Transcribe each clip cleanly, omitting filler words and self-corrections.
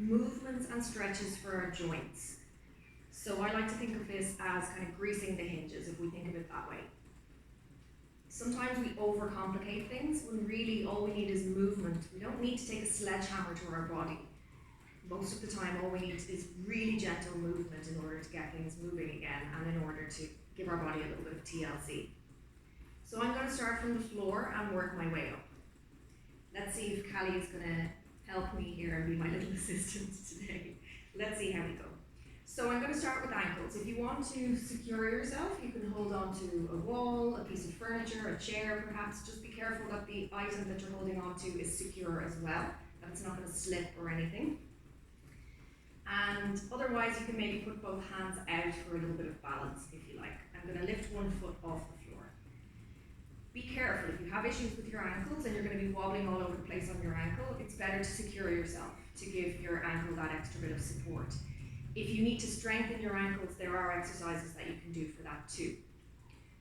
movements and stretches for our joints. So I like to think of this as kind of greasing the hinges, if we think of it that way. Sometimes we overcomplicate things when really all we need is movement. We don't need to take a sledgehammer to our body. Most of the time all we need is really gentle movement in order to get things moving again and in order to give our body a little bit of TLC. So I'm going to start from the floor and work my way up. Let's see if Callie is going to help me here and be my little assistant today. Let's see how we go. So I'm going to start with ankles. If you want to secure yourself, you can hold on to a wall, a piece of furniture, a chair perhaps. Just be careful that the item that you're holding on to is secure as well, that it's not going to slip or anything. And otherwise you can maybe put both hands out for a little bit of balance if you like. I'm going to lift one foot off the floor. Be careful, if you have issues with your ankles and you're going to be wobbling all over the place on your ankle, it's better to secure yourself to give your ankle that extra bit of support. If you need to strengthen your ankles, there are exercises that you can do for that too.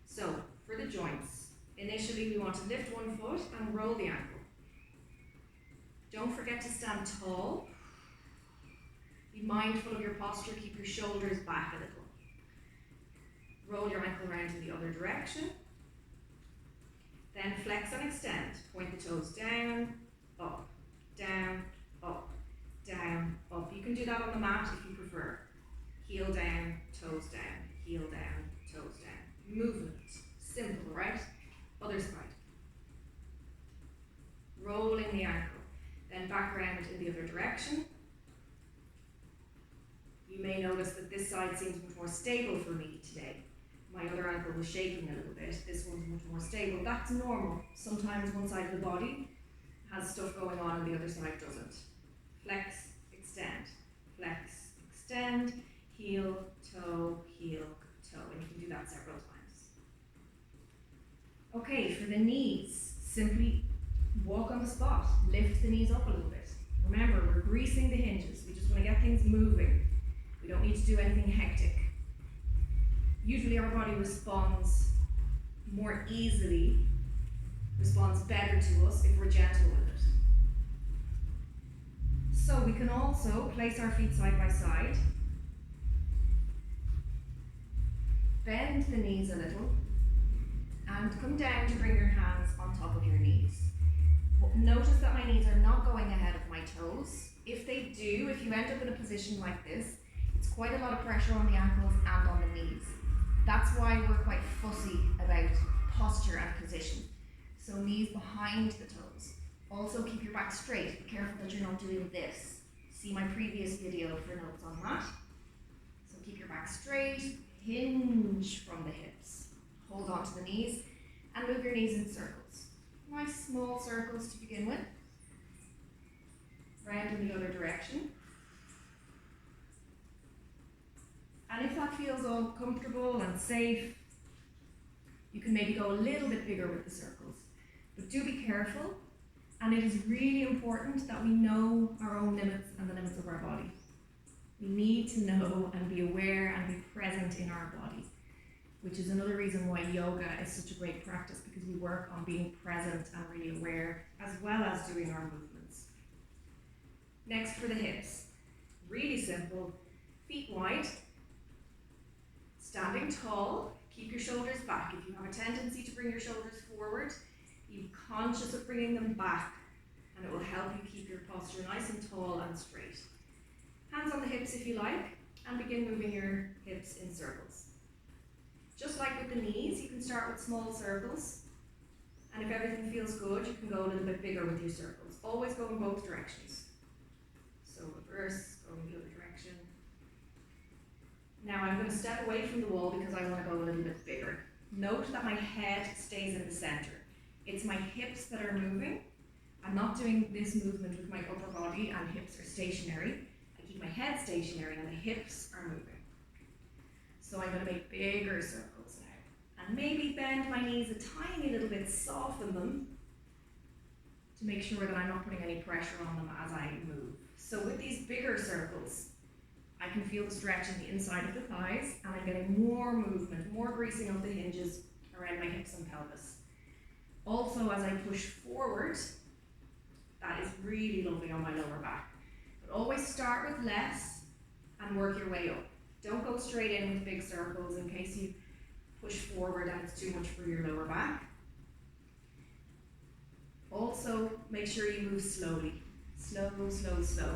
So, for the joints, initially we want to lift one foot and roll the ankle. Don't forget to stand tall. Be mindful of your posture, keep your shoulders back a little. Roll your ankle around in the other direction. Then flex and extend. Point the toes down, up, down, up, down, up. You can do that on the mat if you prefer. Heel down, toes down, heel down, toes down. Movement. Simple, right? Other side. Rolling the ankle. Then back around in the other direction. You may notice that this side seems much more stable for me today. My other ankle was shaking a little bit. This one's much more stable. That's normal. Sometimes one side of the body has stuff going on and the other side doesn't. Flex, extend, flex, extend, heel, toe, and you can do that several times. Okay, for the knees, simply walk on the spot. Lift the knees up a little bit. Remember, we're greasing the hinges. We just want to get things moving. We don't need to do anything hectic. Usually our body responds more easily, responds better to us if we're gentle with it. So we can also place our feet side by side, bend the knees a little, and come down to bring your hands on top of your knees. Notice that my knees are not going ahead of my toes. If they do, if you end up in a position like this, it's quite a lot of pressure on the ankles and on the knees. That's why we're quite fussy about posture and position. So knees behind the toes. Also keep your back straight. Be careful that you're not doing this. See my previous video for notes on that. So keep your back straight, hinge from the hips. Hold on to the knees and move your knees in circles. Nice small circles to begin with. Round in the other direction. And if that feels all comfortable and safe, you can maybe go a little bit bigger with the circles. But do be careful, and it is really important that we know our own limits and the limits of our body. We need to know and be aware and be present in our body, which is another reason why yoga is such a great practice, because we work on being present and really aware, as well as doing our movements. Next, for the hips. Really simple. Feet wide. Standing tall, keep your shoulders back. If you have a tendency to bring your shoulders forward, be conscious of bringing them back, and it will help you keep your posture nice and tall and straight. Hands on the hips if you like, and begin moving your hips in circles. Just like with the knees, you can start with small circles, and if everything feels good, you can go a little bit bigger with your circles. Always go in both directions. So reverse, go in the other direction. Now I'm going to step away from the wall because I want to go a little bit bigger. Note that my head stays in the center. It's my hips that are moving. I'm not doing this movement with my upper body and hips are stationary. I keep my head stationary and the hips are moving. So I'm going to make bigger circles now. And maybe bend my knees a tiny little bit, soften them to make sure that I'm not putting any pressure on them as I move. So with these bigger circles, I can feel the stretch in the inside of the thighs, and I'm getting more movement, more greasing of the hinges around my hips and pelvis. Also, as I push forward, that is really lovely on my lower back. But always start with less and work your way up. Don't go straight in with big circles in case you push forward and it's too much for your lower back. Also, make sure you move slowly. Slow, slow, slow.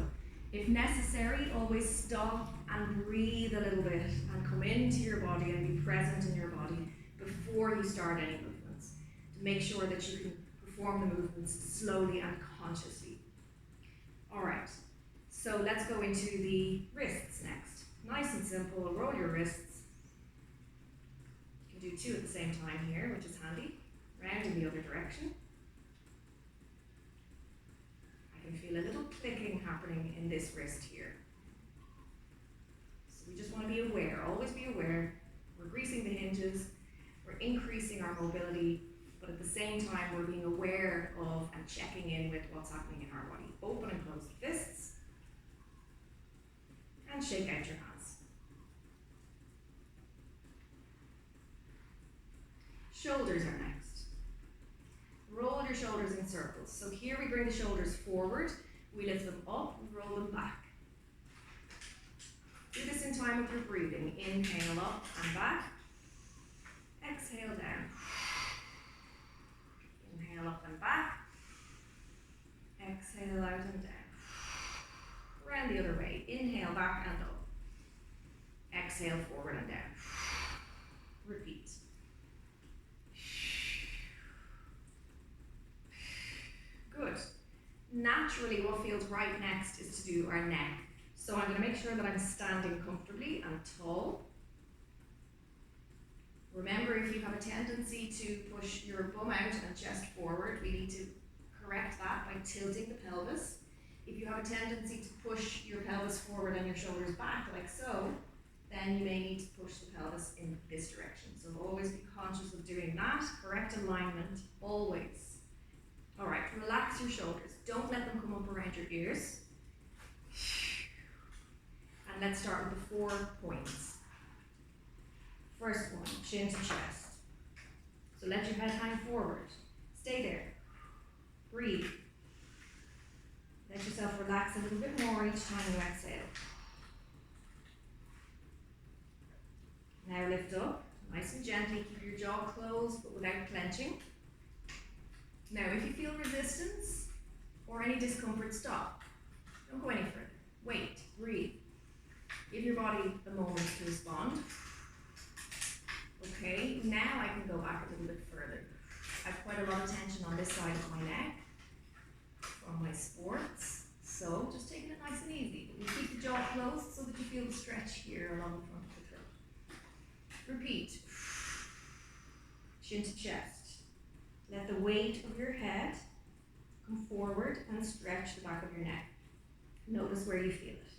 If necessary, always stop and breathe a little bit and come into your body and be present in your body before you start any movements, to make sure that you can perform the movements slowly and consciously. All right, so let's go into the wrists next. Nice and simple, roll your wrists. You can do two at the same time here, which is handy. Round in the other direction. I can feel a little clicking happening in this wrist here. So we just want to be aware, always be aware. We're greasing the hinges, we're increasing our mobility, but at the same time we're being aware of and checking in with what's happening in our body. Open and close the fists, and shake out your hands. Shoulders are next. Roll your shoulders in circles. So here we bring the shoulders forward, we lift them up, and roll them back. Do this in time with your breathing. Inhale up and back. Exhale down. Inhale up and back. Exhale out and down. Around the other way. Inhale back and up. Exhale forward and down. Repeat. Good. Naturally, what feels right next is to do our neck. So I'm going to make sure that I'm standing comfortably and tall. Remember, if you have a tendency to push your bum out and chest forward, we need to correct that by tilting the pelvis. If you have a tendency to push your pelvis forward and your shoulders back, like so, then you may need to push the pelvis in this direction. So always be conscious of doing that. Correct alignment, always. All right, relax your shoulders. Don't let them come up around your ears. And let's start with the 4 points. First one, chin to chest. So let your head hang forward. Stay there. Breathe. Let yourself relax a little bit more each time you exhale. Now lift up, nice and gently. Keep your jaw closed but without clenching. Now if you feel resistance or any discomfort, stop. Don't go any further. Wait, breathe. Give your body the moment to respond. Okay, now I can go back a little bit further. I've quite a lot of tension on this side of my neck from my sports, so just taking it nice and easy. But you keep the jaw closed so that you feel the stretch here along the front of the throat. Repeat. Chin to chest. Let the weight of your head come forward and stretch the back of your neck. Notice where you feel it.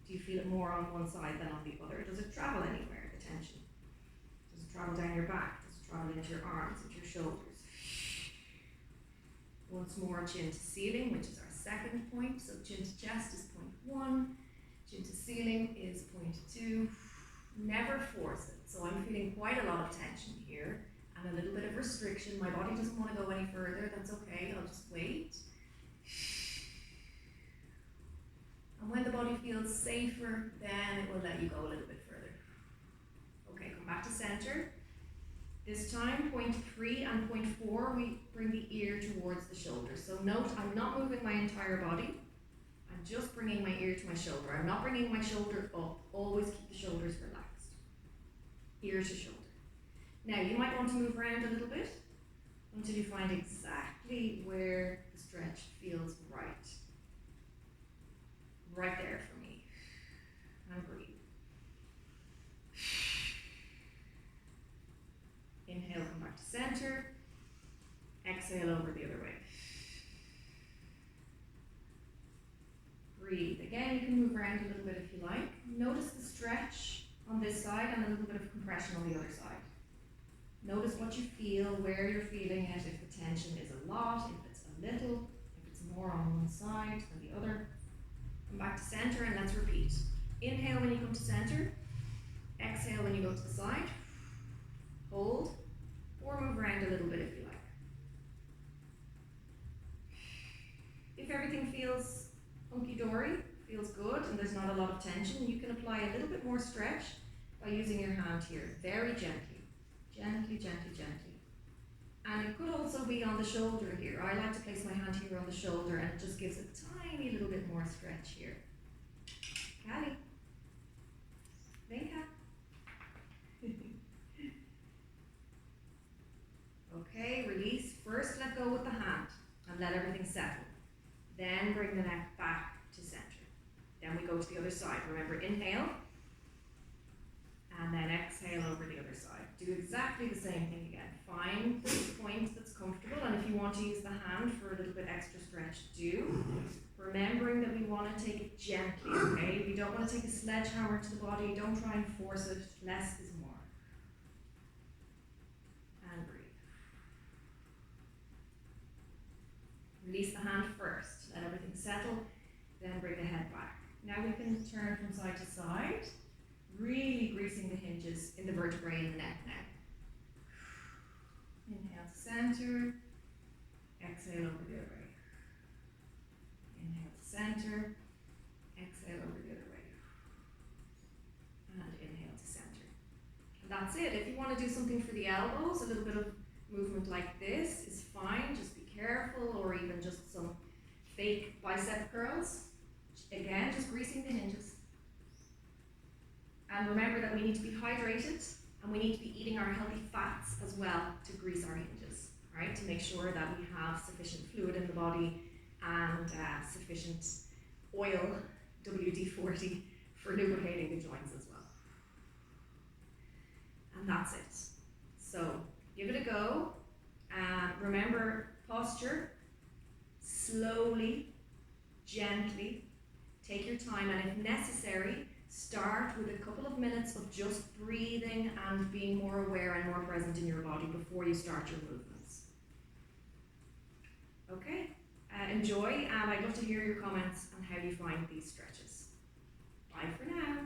Do you feel it more on one side than on the other? Does it travel anywhere, the tension? Does it travel down your back? Does it travel into your arms, into your shoulders? Once more, chin to ceiling, which is our second point. So chin to chest is point 1. Chin to ceiling is point 2. Never force it. So I'm feeling quite a lot of tension here and a little bit of restriction. My body doesn't want to go any further. That's okay. I'll just wait. And when the body feels safer, then it will let you go a little bit further. Okay, come back to center. This time, point 3 and point 4, we bring the ear towards the shoulder. So note, I'm not moving my entire body. I'm just bringing my ear to my shoulder. I'm not bringing my shoulder up. Always keep the shoulders relaxed. Ear to shoulder. Now, you might want to move around a little bit until you find exactly where the stretch feels right. Right there for me. And breathe. Inhale, come back to center. Exhale over the other way. Breathe. Again, you can move around a little bit if you like. Notice the stretch on this side and a little bit of compression on the other side. Notice what you feel, where you're feeling it, if the tension is a lot, if it's a little, if it's more on one side than the other. Come back to center and let's repeat. Inhale when you come to center. Exhale when you go to the side. Hold. Or move around a little bit if you like. If everything feels hunky-dory, tension. You can apply a little bit more stretch by using your hand here, very gently, gently, gently, gently. And it could also be on the shoulder here. I like to place my hand here on the shoulder, and it just gives a tiny little bit more stretch here. Callie, venga. Okay, release. First, let go with the hand and let everything settle. Then bring the neck back to center. Then we go to the other side. Remember, inhale, and then exhale over the other side. Do exactly the same thing again. Find the point that's comfortable, and if you want to use the hand for a little bit extra stretch, do. Remembering that we want to take it gently, okay? We don't want to take a sledgehammer to the body. Don't try and force it. Less is more. And breathe. Release the hand first. Let everything settle. Then bring the head back. Now we can turn from side to side, really greasing the hinges in the vertebrae in the neck now. Inhale to center. Exhale over the other way. Inhale to center. Exhale over the other way. And inhale to center. And that's it. If you want to do something for the elbows, a little bit of movement like this is fine. Just be careful, or even just some fake bicep curls. Again, just greasing the hinges. And remember that we need to be hydrated, and we need to be eating our healthy fats as well to grease our hinges, right? To make sure that we have sufficient fluid in the body and sufficient oil, WD-40, for lubricating the joints as well. And that's it. So give it a go. Remember, posture, slowly, gently, take your time, and if necessary, start with a couple of minutes of just breathing and being more aware and more present in your body before you start your movements. Okay, enjoy, and I'd love to hear your comments on how you find these stretches. Bye for now.